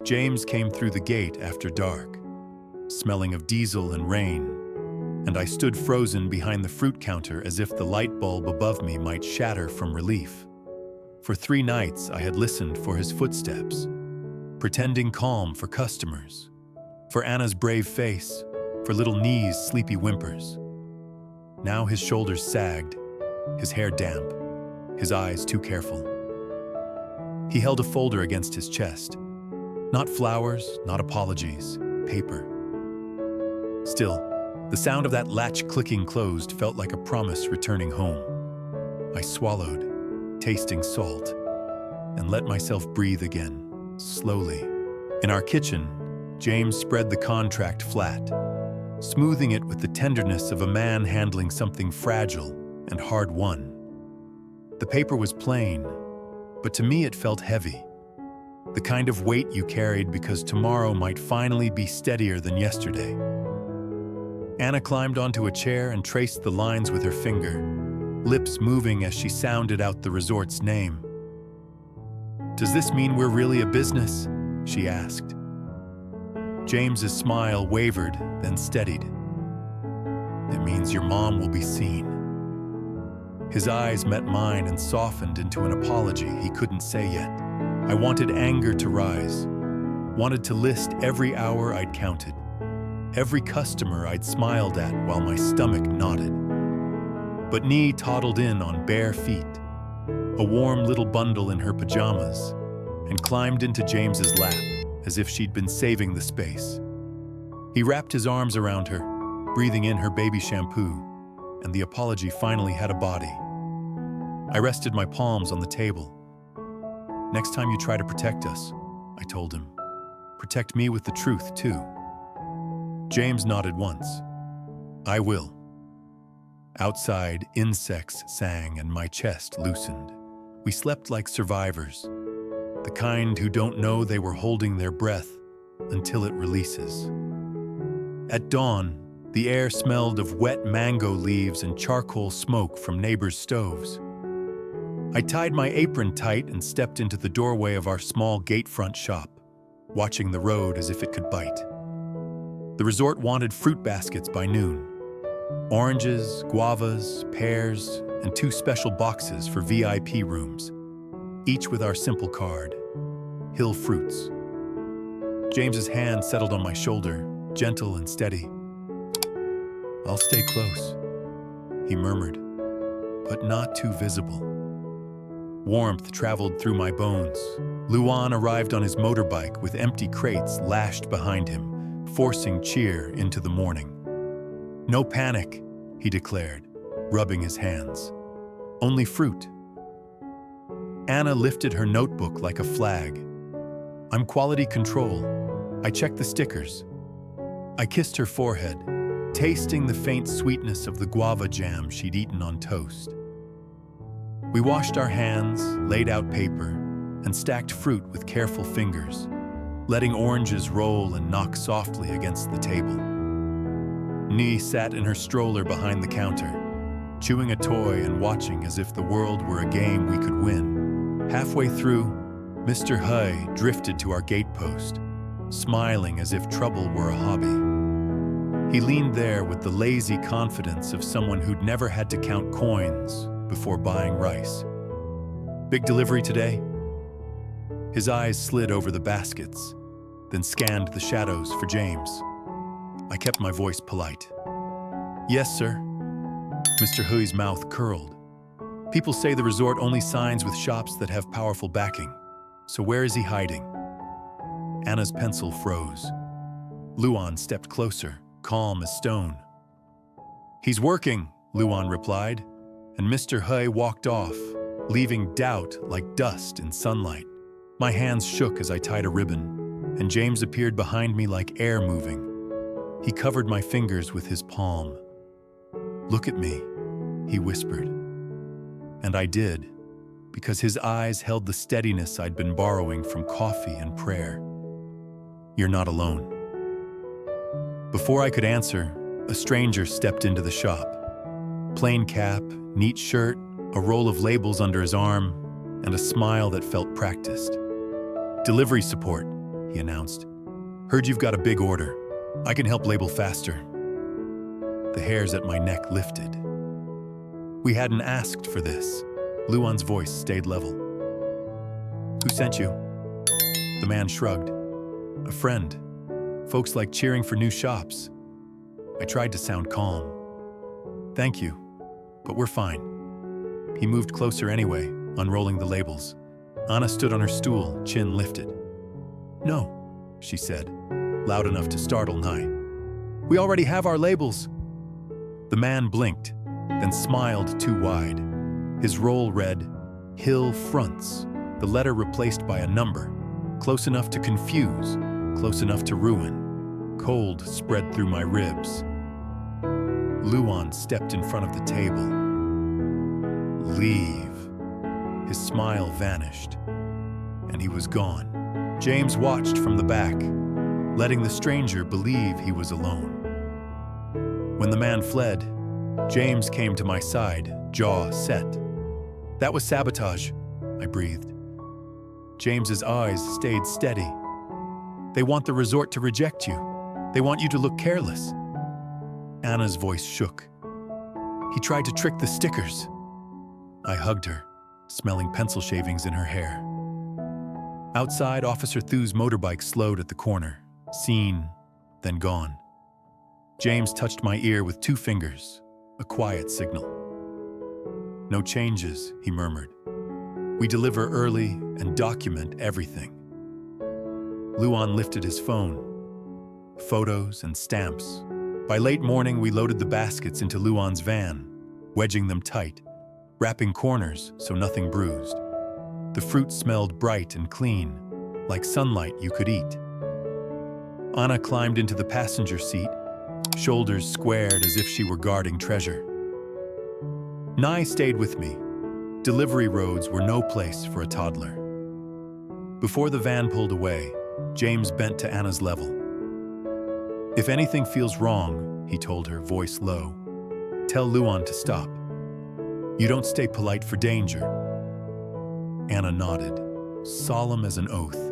James came through the gate after dark, smelling of diesel and rain, and I stood frozen behind the fruit counter as if the light bulb above me might shatter from relief. For 3 nights I had listened for his footsteps, pretending calm for customers, for Anna's brave face, for little Nee's sleepy whimpers. Now his shoulders sagged, his hair damp, his eyes too careful. He held a folder against his chest. Not flowers, not apologies, paper. Still, the sound of that latch clicking closed felt like a promise returning home. I swallowed, tasting salt, and let myself breathe again, slowly. In our kitchen, James spread the contract flat, smoothing it with the tenderness of a man handling something fragile and hard-won. The paper was plain, but to me it felt heavy. The kind of weight you carried because tomorrow might finally be steadier than yesterday. Anna climbed onto a chair and traced the lines with her finger, lips moving as she sounded out the resort's name. "Does this mean we're really a business?" she asked. James's smile wavered, then steadied. "It means your mom will be seen." His eyes met mine and softened into an apology he couldn't say yet. I wanted anger to rise, wanted to list every hour I'd counted, every customer I'd smiled at while my stomach knotted. But Nee toddled in on bare feet, a warm little bundle in her pajamas, and climbed into James's lap as if she'd been saving the space. He wrapped his arms around her, breathing in her baby shampoo, and the apology finally had a body. I rested my palms on the table. "Next time you try to protect us," I told him, "protect me with the truth, too." James nodded once. "I will." Outside, insects sang and my chest loosened. We slept like survivors, the kind who don't know they were holding their breath until it releases. At dawn, the air smelled of wet mango leaves and charcoal smoke from neighbors' stoves. I tied my apron tight and stepped into the doorway of our small gate-front shop, watching the road as if it could bite. The resort wanted fruit baskets by noon. Oranges, guavas, pears, and 2 special boxes for VIP rooms, each with our simple card, Hill Fruits. James's hand settled on my shoulder, gentle and steady. "I'll stay close," he murmured, "but not too visible." Warmth traveled through my bones. Luan arrived on his motorbike with empty crates lashed behind him, forcing cheer into the morning. "No panic," he declared, rubbing his hands. "Only fruit." Anna lifted her notebook like a flag. "I'm quality control. I checked the stickers." I kissed her forehead, tasting the faint sweetness of the guava jam she'd eaten on toast. We washed our hands, laid out paper, and stacked fruit with careful fingers, letting oranges roll and knock softly against the table. Nee sat in her stroller behind the counter, chewing a toy and watching as if the world were a game we could win. Halfway through, Mr. Hui drifted to our gatepost, smiling as if trouble were a hobby. He leaned there with the lazy confidence of someone who'd never had to count coins before buying rice. "Big delivery today?" His eyes slid over the baskets, then scanned the shadows for James. I kept my voice polite. "Yes, sir." Mr. Hui's mouth curled. "People say the resort only signs with shops that have powerful backing. So where is he hiding?" Anna's pencil froze. Luan stepped closer, calm as stone. "He's working," Luan replied, and Mr. Hui walked off, leaving doubt like dust in sunlight. My hands shook as I tied a ribbon, and James appeared behind me like air moving. He covered my fingers with his palm. "Look at me," he whispered. And I did, because his eyes held the steadiness I'd been borrowing from coffee and prayer. "You're not alone." Before I could answer, a stranger stepped into the shop. Plain cap, neat shirt, a roll of labels under his arm, and a smile that felt practiced. "Delivery support," he announced. "Heard you've got a big order. I can help label faster." The hairs at my neck lifted. "We hadn't asked for this." Luan's voice stayed level. "Who sent you?" The man shrugged. "A friend. Folks like cheering for new shops." I tried to sound calm. "Thank you, but we're fine." He moved closer anyway, unrolling the labels. Anna stood on her stool, chin lifted. "No," she said, loud enough to startle Nye. "We already have our labels." The man blinked, then smiled too wide. His roll read, "Hill Fronts," the letter replaced by a number, close enough to confuse, close enough to ruin. Cold spread through my ribs. Luan stepped in front of the table. "Leave." His smile vanished, and he was gone. James watched from the back, letting the stranger believe he was alone. When the man fled, James came to my side, jaw set. "That was sabotage," I breathed. James's eyes stayed steady. "They want the resort to reject you. They want you to look careless." Anna's voice shook. "He tried to trick the stickers." I hugged her, smelling pencil shavings in her hair. Outside, Officer Thu's motorbike slowed at the corner, seen, then gone. James touched my ear with 2 fingers, a quiet signal. "No changes," he murmured. "We deliver early and document everything." Luan lifted his phone. Photos and stamps. By late morning, we loaded the baskets into Luan's van, wedging them tight, wrapping corners so nothing bruised. The fruit smelled bright and clean, like sunlight you could eat. Anna climbed into the passenger seat, shoulders squared as if she were guarding treasure. Nye stayed with me. Delivery roads were no place for a toddler. Before the van pulled away, James bent to Anna's level. "If anything feels wrong," he told her, voice low, "tell Luan to stop. You don't stay polite for danger." Anna nodded, solemn as an oath.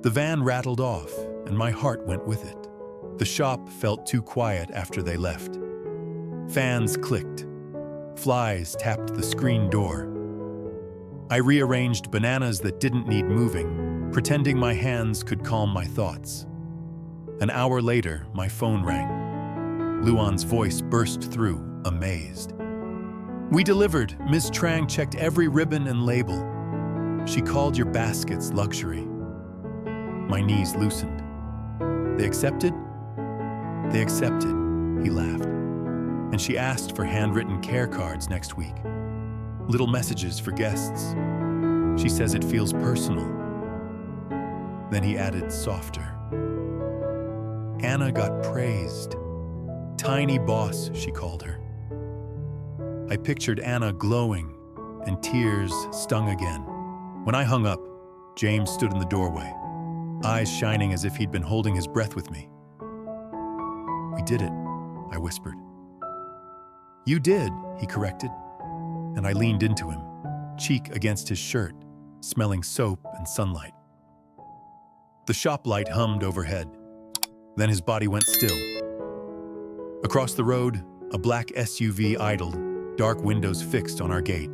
The van rattled off, and my heart went with it. The shop felt too quiet after they left. Fans clicked. Flies tapped the screen door. I rearranged bananas that didn't need moving, pretending my hands could calm my thoughts. An hour later, my phone rang. Luan's voice burst through, amazed. "We delivered. Ms. Trang checked every ribbon and label. She called your baskets luxury." My knees loosened. "They accepted?" "They accepted," he laughed. "And she asked for handwritten care cards next week. Little messages for guests. She says it feels personal." Then he added softer. Anna got praised. Tiny boss, she called her. I pictured Anna glowing, and tears stung again. When I hung up, James stood in the doorway, eyes shining as if he'd been holding his breath with me. "We did it," I whispered. "You did," he corrected, and I leaned into him, cheek against his shirt, smelling soap and sunlight. The shop light hummed overhead. Then his body went still. Across the road, a black SUV idled, dark windows fixed on our gate.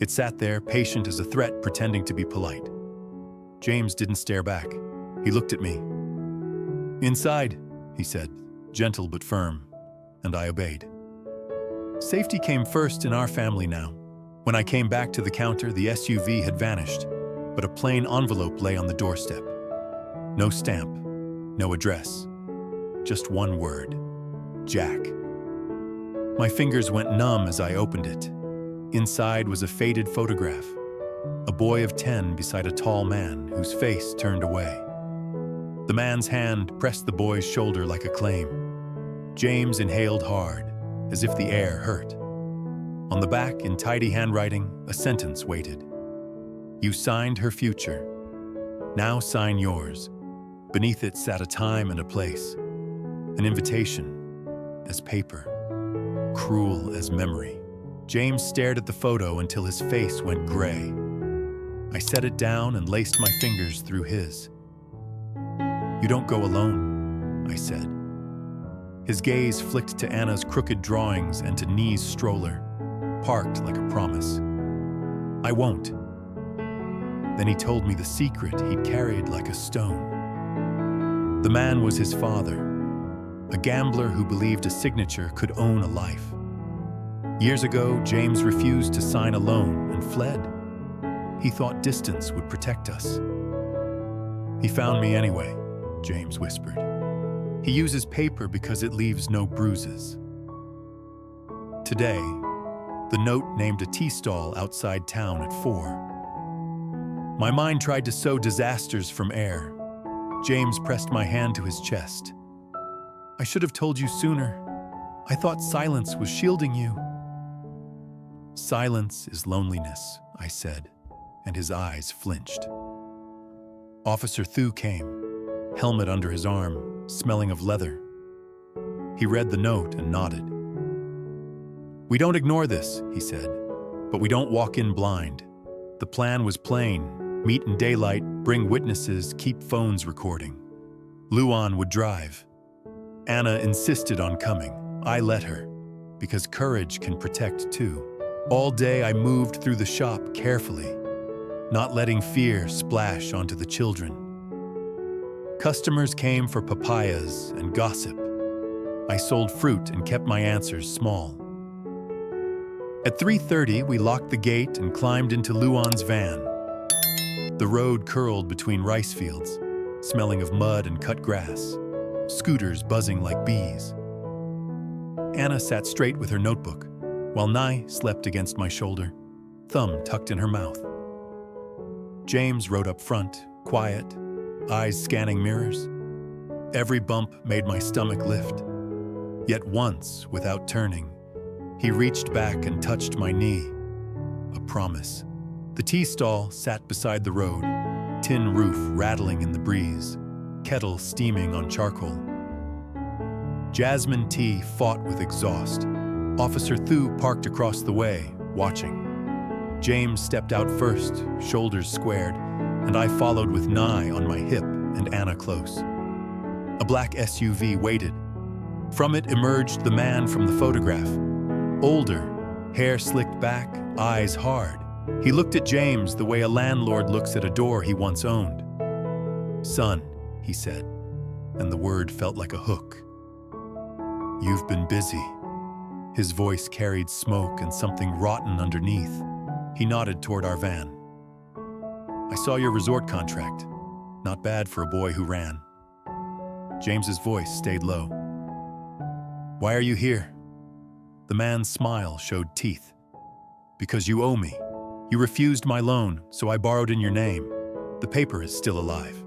It sat there, patient as a threat, pretending to be polite. James didn't stare back. He looked at me. "Inside," he said, gentle but firm, and I obeyed. Safety came first in our family now. When I came back to the counter, the SUV had vanished, but a plain envelope lay on the doorstep. No stamp, no address, just one word: Jack. My fingers went numb as I opened it. Inside was a faded photograph, a boy of 10 beside a tall man whose face turned away. The man's hand pressed the boy's shoulder like a claim. James inhaled hard, as if the air hurt. On the back, in tidy handwriting, a sentence waited. "You signed her future. Now sign yours." Beneath it sat a time and a place, an invitation, as paper, cruel as memory. James stared at the photo until his face went gray. I set it down and laced my fingers through his. "You don't go alone," I said. His gaze flicked to Anna's crooked drawings and to Nee's stroller, parked like a promise. "I won't." Then he told me the secret he'd carried like a stone. The man was his father, a gambler who believed a signature could own a life. Years ago, James refused to sign a loan and fled. He thought distance would protect us. "He found me anyway," James whispered. "He uses paper because it leaves no bruises." Today, the note named a tea stall outside town at 4. My mind tried to sow disasters from air. James pressed my hand to his chest. "I should have told you sooner. I thought silence was shielding you." "Silence is loneliness," I said, and his eyes flinched. Officer Thu came, helmet under his arm, smelling of leather. He read the note and nodded. "We don't ignore this," he said, "but we don't walk in blind. The plan was plain: meet in daylight, bring witnesses, keep phones recording. Luan would drive. Anna insisted on coming. I let her, because courage can protect too. All day I moved through the shop carefully, not letting fear splash onto the children. Customers came for papayas and gossip. I sold fruit and kept my answers small. At 3:30, we locked the gate and climbed into Luan's van. The road curled between rice fields, smelling of mud and cut grass, scooters buzzing like bees. Anna sat straight with her notebook, while Nai slept against my shoulder, thumb tucked in her mouth. James rode up front, quiet, eyes scanning mirrors. Every bump made my stomach lift. Yet once, without turning, he reached back and touched my knee. A promise. The tea stall sat beside the road, tin roof rattling in the breeze, kettle steaming on charcoal. Jasmine tea fought with exhaust. Officer Thu parked across the way, watching. James stepped out first, shoulders squared, and I followed with Nai on my hip and Anna close. A black SUV waited. From it emerged the man from the photograph. Older, hair slicked back, eyes hard. He looked at James the way a landlord looks at a door he once owned. "Son," he said, and the word felt like a hook. "You've been busy." His voice carried smoke and something rotten underneath. He nodded toward our van. "I saw your resort contract. Not bad for a boy who ran." James's voice stayed low. "Why are you here?" The man's smile showed teeth. "Because you owe me. You refused my loan, so I borrowed in your name. The paper is still alive."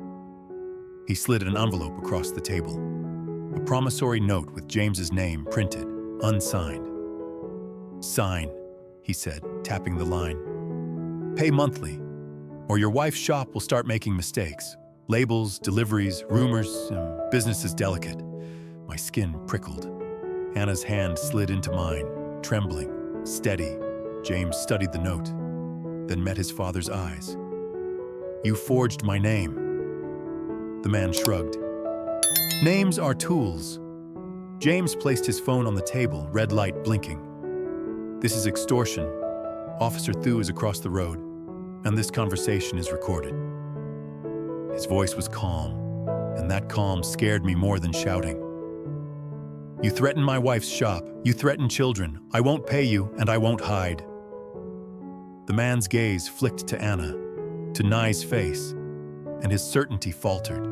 He slid an envelope across the table. A promissory note with James's name printed, unsigned. "Sign," he said, tapping the line. "Pay monthly, or your wife's shop will start making mistakes. Labels, deliveries, rumors, business is delicate." My skin prickled. Anna's hand slid into mine, trembling, steady. James studied the note, then met his father's eyes. "You forged my name." The man shrugged. "Names are tools." James placed his phone on the table, red light blinking. "This is extortion. Officer Thu is across the road, and this conversation is recorded." His voice was calm, and that calm scared me more than shouting. "You threaten my wife's shop. You threaten children. I won't pay you, and I won't hide." The man's gaze flicked to Anna, to Nai's face, and his certainty faltered.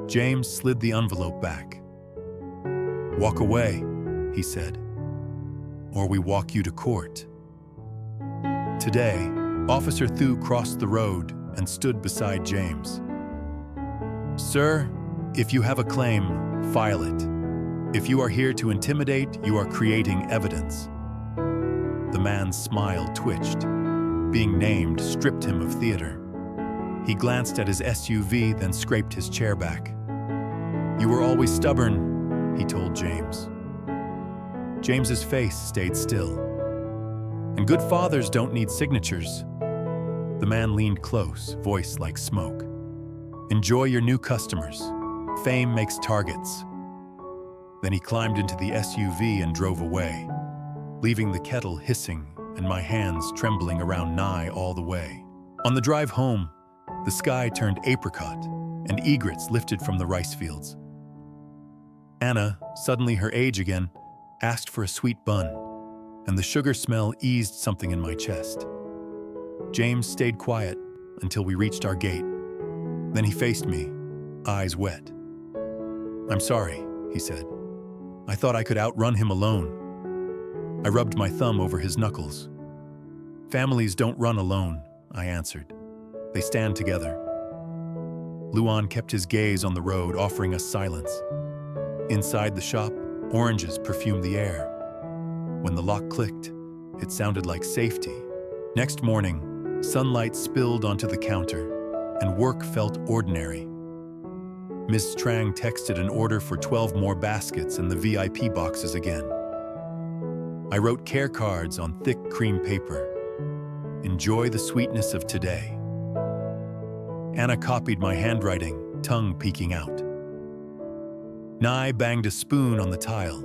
James slid the envelope back. "Walk away," he said, "or we walk you to court." Today, Officer Thu crossed the road and stood beside James. "Sir, if you have a claim, file it. If you are here to intimidate, you are creating evidence." The man's smile twitched. Being named stripped him of theater. He glanced at his SUV, then scraped his chair back. "You were always stubborn," he told James. James's face stayed still. "And good fathers don't need signatures." The man leaned close, voice like smoke. "Enjoy your new customers. Fame makes targets." Then he climbed into the SUV and drove away, leaving the kettle hissing and my hands trembling around Nye all the way. On the drive home, the sky turned apricot and egrets lifted from the rice fields. Anna, suddenly her age again, asked for a sweet bun, and the sugar smell eased something in my chest. James stayed quiet until we reached our gate. Then he faced me, eyes wet. "I'm sorry," he said. "I thought I could outrun him alone." I rubbed my thumb over his knuckles. "Families don't run alone," I answered. "They stand together." Luan kept his gaze on the road, offering us silence. Inside the shop, oranges perfumed the air. When the lock clicked, it sounded like safety. Next morning, sunlight spilled onto the counter, and work felt ordinary. Ms. Trang texted an order for 12 more baskets and the VIP boxes again. I wrote care cards on thick cream paper. "Enjoy the sweetness of today." Anna copied my handwriting, tongue peeking out. Nye banged a spoon on the tile,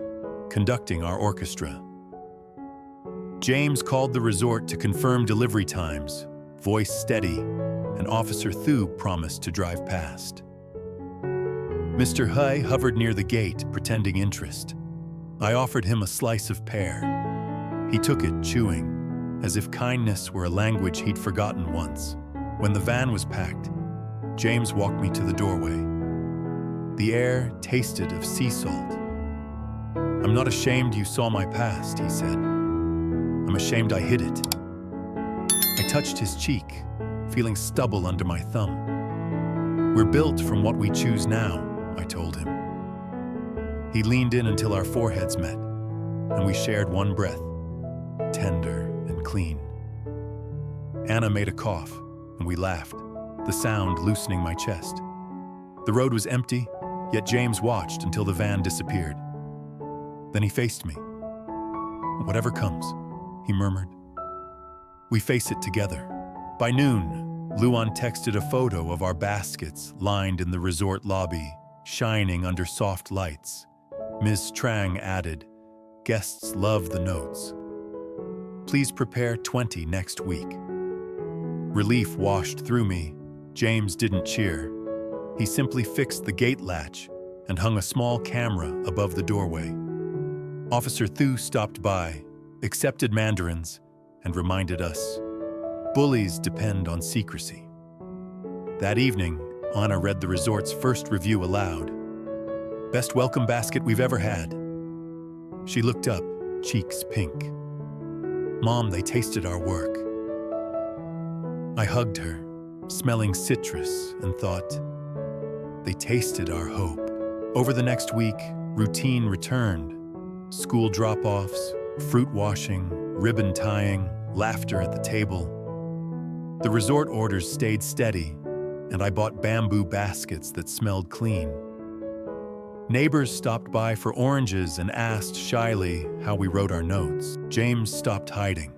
conducting our orchestra. James called the resort to confirm delivery times, voice steady, and Officer Thu promised to drive past. Mr. Hui hovered near the gate, pretending interest. I offered him a slice of pear. He took it, chewing, as if kindness were a language he'd forgotten once. When the van was packed, James walked me to the doorway. The air tasted of sea salt. "I'm not ashamed you saw my past," he said. "I'm ashamed I hid it." I touched his cheek, feeling stubble under my thumb. "We're built from what we choose now," I told him. He leaned in until our foreheads met, and we shared one breath, tender and clean. Anna made a cough, and we laughed, the sound loosening my chest. The road was empty, yet James watched until the van disappeared. Then he faced me. "Whatever comes," he murmured. "We face it together." By noon, Luan texted a photo of our baskets lined in the resort lobby, shining under soft lights. Ms. Trang added, "Guests love the notes. Please prepare 20 next week." Relief washed through me. James didn't cheer. He simply fixed the gate latch and hung a small camera above the doorway. Officer Thu stopped by, accepted mandarins, and reminded us, bullies depend on secrecy. That evening, Anna read the resort's first review aloud. "Best welcome basket we've ever had." She looked up, cheeks pink. "Mom, they tasted our work." I hugged her, smelling citrus, and thought, they tasted our hope. Over the next week, routine returned. School drop-offs, fruit washing, ribbon tying, laughter at the table. The resort orders stayed steady, and I bought bamboo baskets that smelled clean. Neighbors stopped by for oranges and asked shyly how we wrote our notes. James stopped hiding.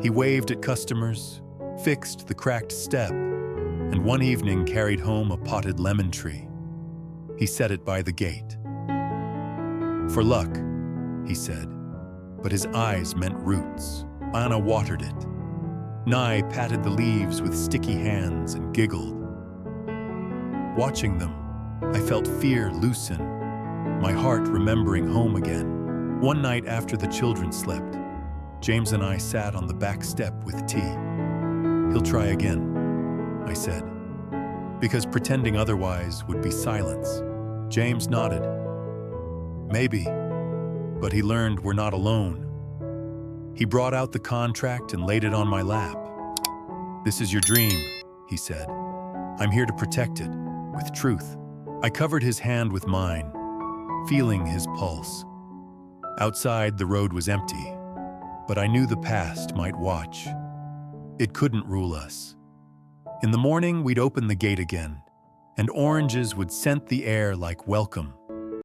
He waved at customers, fixed the cracked step, and one evening carried home a potted lemon tree. He set it by the gate. "For luck," he said, but his eyes meant roots. Anna watered it. Nye patted the leaves with sticky hands and giggled. Watching them, I felt fear loosen, my heart remembering home again. One night after the children slept, James and I sat on the back step with tea. "He'll try again," I said, because pretending otherwise would be silence. James nodded. "Maybe, but he learned we're not alone." He brought out the contract and laid it on my lap. "This is your dream," he said. "I'm here to protect it, with truth." I covered his hand with mine, feeling his pulse. Outside, the road was empty, but I knew the past might watch. It couldn't rule us. In the morning, we'd open the gate again, and oranges would scent the air like welcome.